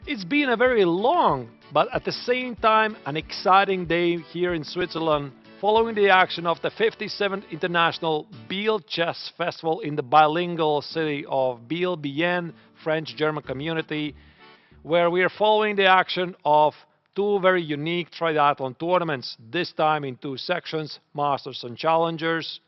It's been a very long, but at the same time, an exciting day here in Switzerland following the action of the 57th International Biel Chess Festival in the bilingual city of Biel, Bienne, French-German community, where we are following the action of two very unique triathlon tournaments, this time in two sections, Masters and Challengers.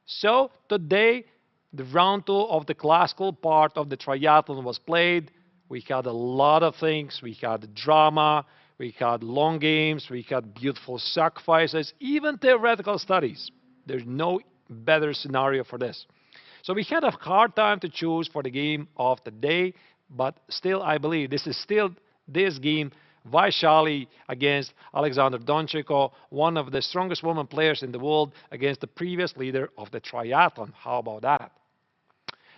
So today, the round two of the classical part of the triathlon was played. We had a lot of things. We had drama, we had long games, we had beautiful sacrifices, even theoretical studies. There's no better scenario for this. So we had a hard time to choose for the game of the day, but still I believe this is still this game, Vaishali against Alexander Donchiko, one of the strongest women players in the world against the previous leader of the triathlon. How about that?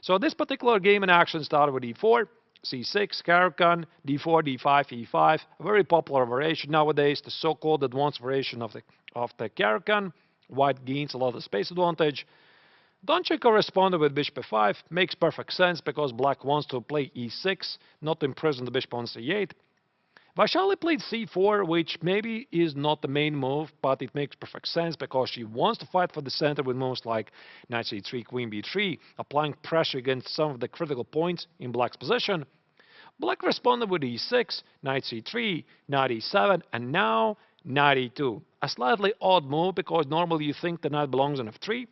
So this particular game in action started with e4, c6, Caro-Kann, d4, d5, e5, a very popular variation nowadays, the so-called advanced variation of the Caro-Kann. White gains a lot of space advantage. Donchiko responded with bishop f5, makes perfect sense because black wants to play e6, not to imprison the bishop on c8. Vaishali played c4, which maybe is not the main move, but it makes perfect sense because she wants to fight for the center with moves like knight c3, queen b3, applying pressure against some of the critical points in black's position. Black responded with e6, knight c3, knight e7, and now knight e2. A slightly odd move because normally you think the knight belongs on f3.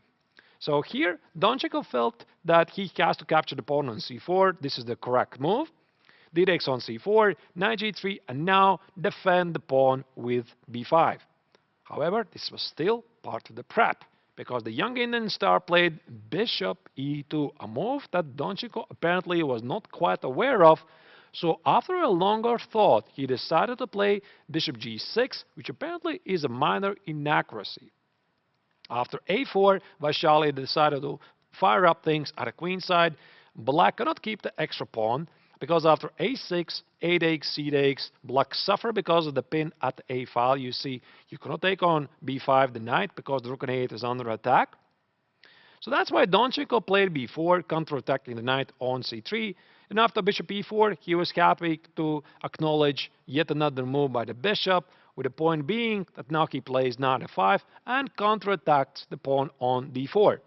So here, Donchiko felt that he has to capture the pawn on c4. This is the correct move. D takes on c4, knight g3, and now defend the pawn with b5. However, this was still part of the prep, because the young Indian star played bishop e2, a move that Donchiko apparently was not quite aware of. So after a longer thought, he decided to play bishop g6, which apparently is a minor inaccuracy. After a4, Vaishali decided to fire up things at the queen side. Black cannot keep the extra pawn, because after a6, a takes, c takes, black suffer because of the pin at the a file. You see, you cannot take on b5 the knight because the rook on a8 is under attack. So that's why Donchiko played b4, counterattacking the knight on c3. And after bishop e4, he was happy to acknowledge yet another move by the bishop, with the point being that now he plays knight f5 and counterattacks the pawn on d4.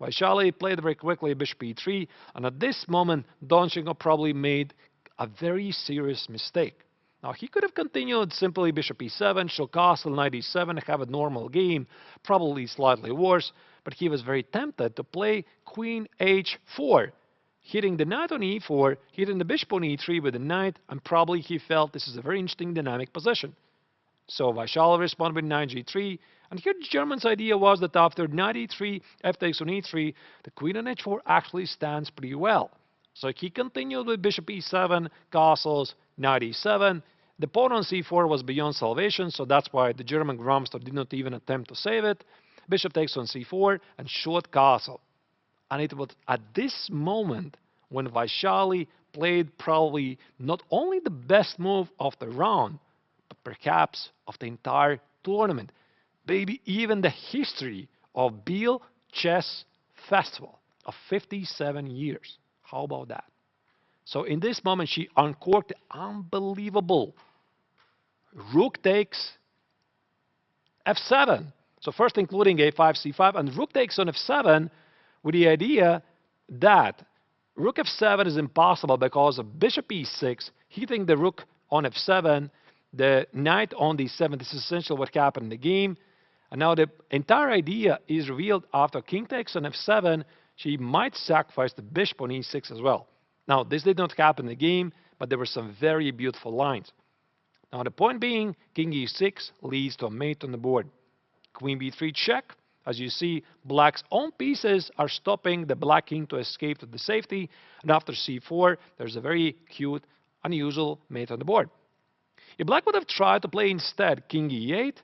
Vaishali played very quickly bishop e3, and at this moment, Donchiko probably made a very serious mistake. Now, he could have continued simply bishop e7, show castle, knight e7, have a normal game, probably slightly worse, but he was very tempted to play queen h4, hitting the knight on e4, hitting the bishop on e3 with the knight, and probably he felt this is a very interesting dynamic position. So Vaishali responded with knight g3, and here the German's idea was that after knight e3, f takes on e3, the queen on h4 actually stands pretty well. So he continued with bishop e7, castles, knight e7. The pawn on c4 was beyond salvation, so that's why the German grandmaster did not even attempt to save it. Bishop takes on c4 and short castle. And it was at this moment when Vaishali played probably not only the best move of the round, but perhaps of the entire tournament, maybe even the history of Biel Chess Festival of 57 years. How about that? So in this moment, she uncorked the unbelievable rook takes f7. So first including a5, c5, and rook takes on f7 with the idea that rook f7 is impossible because of bishop e6, hitting the rook on f7, the knight on d7. This is essentially what happened in the game. And now the entire idea is revealed after king takes on f7. She might sacrifice the bishop on e6 as well. Now, this did not happen in the game, but there were some very beautiful lines. Now, the point being, king e6 leads to a mate on the board. Queen b3 check. As you see, black's own pieces are stopping the black king to escape to the safety. And after c4, there's a very cute, unusual mate on the board. If black would have tried to play instead king e8,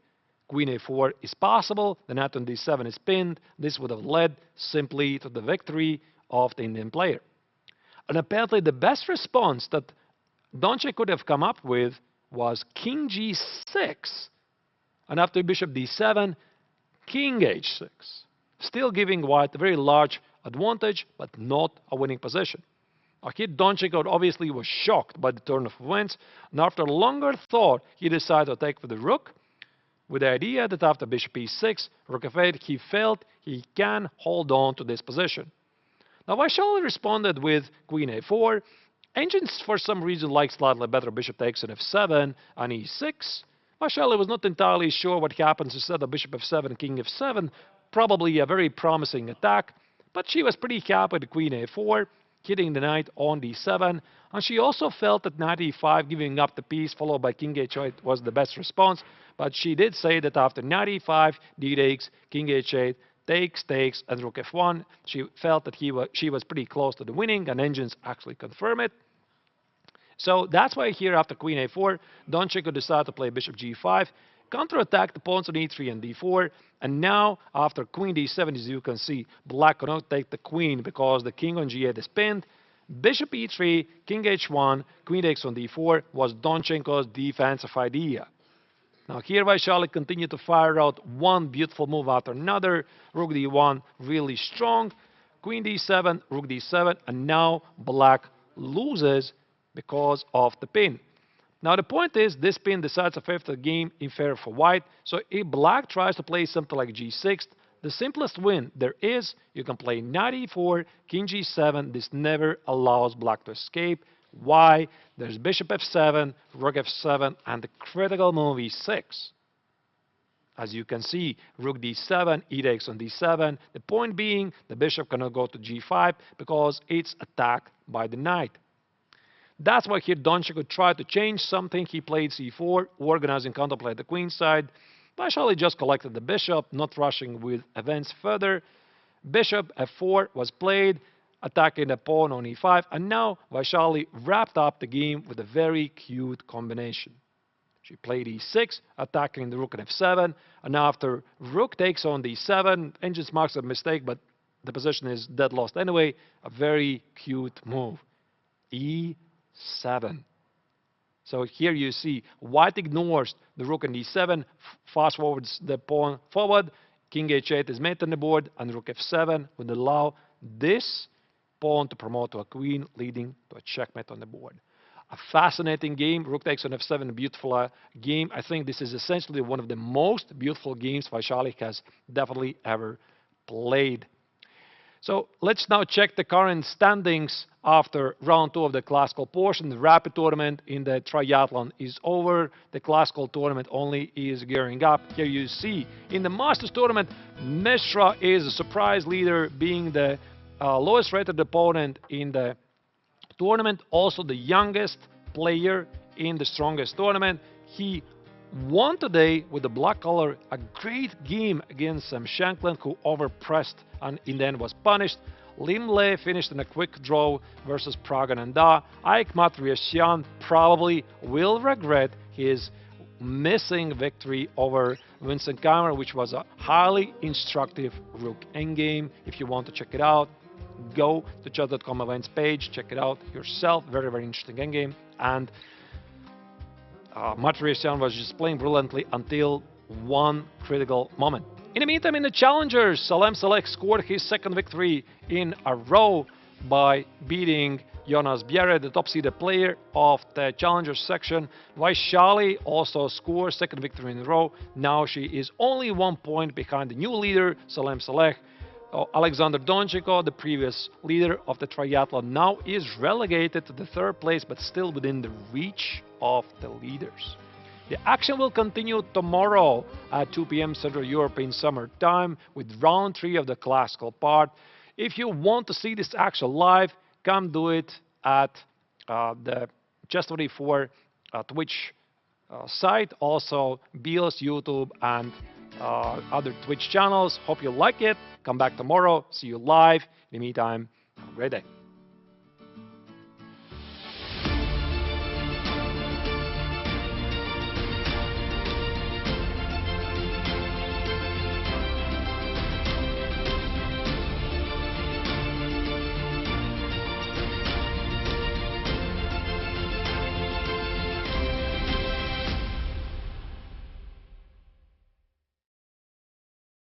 queen a4 is possible, the knight on d7 is pinned. This would have led simply to the victory of the Indian player. And apparently the best response that Donchiko could have come up with was king g6. And after bishop d7, king h6. Still giving white a very large advantage, but not a winning position. Akit Donchenko obviously was shocked by the turn of events, and after longer thought, he decided to take for the rook, with the idea that after bishop e6, rook f8, he felt he can hold on to this position. Now Vaishali responded with queen a4. Ancients, for some reason, like slightly better bishop takes on f7 and e6. Vaishali was not entirely sure what happens instead of bishop f7, king f7, probably a very promising attack, but she was pretty happy with queen a4, hitting the knight on d7, and she also felt that knight e5, giving up the piece, followed by king h8, was the best response, but she did say that after knight e5, d takes, king h8, takes, and rook f1, she felt that she was pretty close to the winning, and engines actually confirm it. So that's why here after queen a4, Donchenko decided to play bishop g5, counterattack the pawns on e3 and d4, and now after queen d7, as you can see, black cannot take the queen because the king on g8 is pinned. Bishop e3, king h1, queen takes on d4 was Donchenko's defensive idea. Now here Vaishali continued to fire out one beautiful move after another. Rook d1 really strong, queen d7, rook d7, and now black loses because of the pin. Now the point is, this pin decides the fate of the game in favor for white, so if black tries to play something like g6, the simplest win there is, you can play knight e4, king g7, this never allows black to escape. Why? There's bishop f7, rook f7, and the critical move e6. As you can see, rook d7, e takes on d7, the point being the bishop cannot go to g5 because it's attacked by the knight. That's why here Donchenko tried to change something. He played c4, organizing counterplay at the queen side. Vaishali just collected the bishop, not rushing with events further. Bishop f4 was played, attacking the pawn on e5, and now Vaishali wrapped up the game with a very cute combination. She played e6, attacking the rook on f7, and after rook takes on d7, engines marks a mistake, but the position is dead lost anyway, a very cute move. e7. So here you see white ignores the rook on d7, fast forwards the pawn forward, king h8 is made on the board, and rook f7 would allow this pawn to promote to a queen, leading to a checkmate on the board. A fascinating game. Rook takes on f7, a beautiful game. I think this is essentially one of the most beautiful games Vaishali has definitely ever played. So let's now check the current standings after round 2 of the classical portion. The rapid tournament in the triathlon is over. The classical tournament only is gearing up. Here you see in the Masters tournament, Mishra is a surprise leader, being the lowest rated opponent in the tournament, also the youngest player in the strongest tournament. He won today with the black color a great game against Sam Shankland, who overpressed and in the end was punished. Lim Le finished in a quick draw versus Pragananda. Ike Matriasyan probably will regret his missing victory over Vincent Kammer, which was a highly instructive rook endgame. If you want to check it out, go to chess.com events page, check it out yourself. Very, very interesting endgame. And Matriasyan was just playing brilliantly until one critical moment. In the meantime, in the challengers, Salem Saleh scored his second victory in a row by beating Jonas Bjerre, the top-seeded player of the challengers section. Vaishali also scored second victory in a row. Now she is only 1 point behind the new leader, Salem Saleh. Alexander Donchenko, the previous leader of the triathlon, now is relegated to the third place, but still within the reach of the leaders. The action will continue tomorrow at 2 p.m. Central European Summer Time with round 3 of the classical part. If you want to see this action live, come do it at the Chess24 Twitch site, also Biel's YouTube and other Twitch channels. Hope you like it. Come back tomorrow. See you live. In the meantime, have a great day.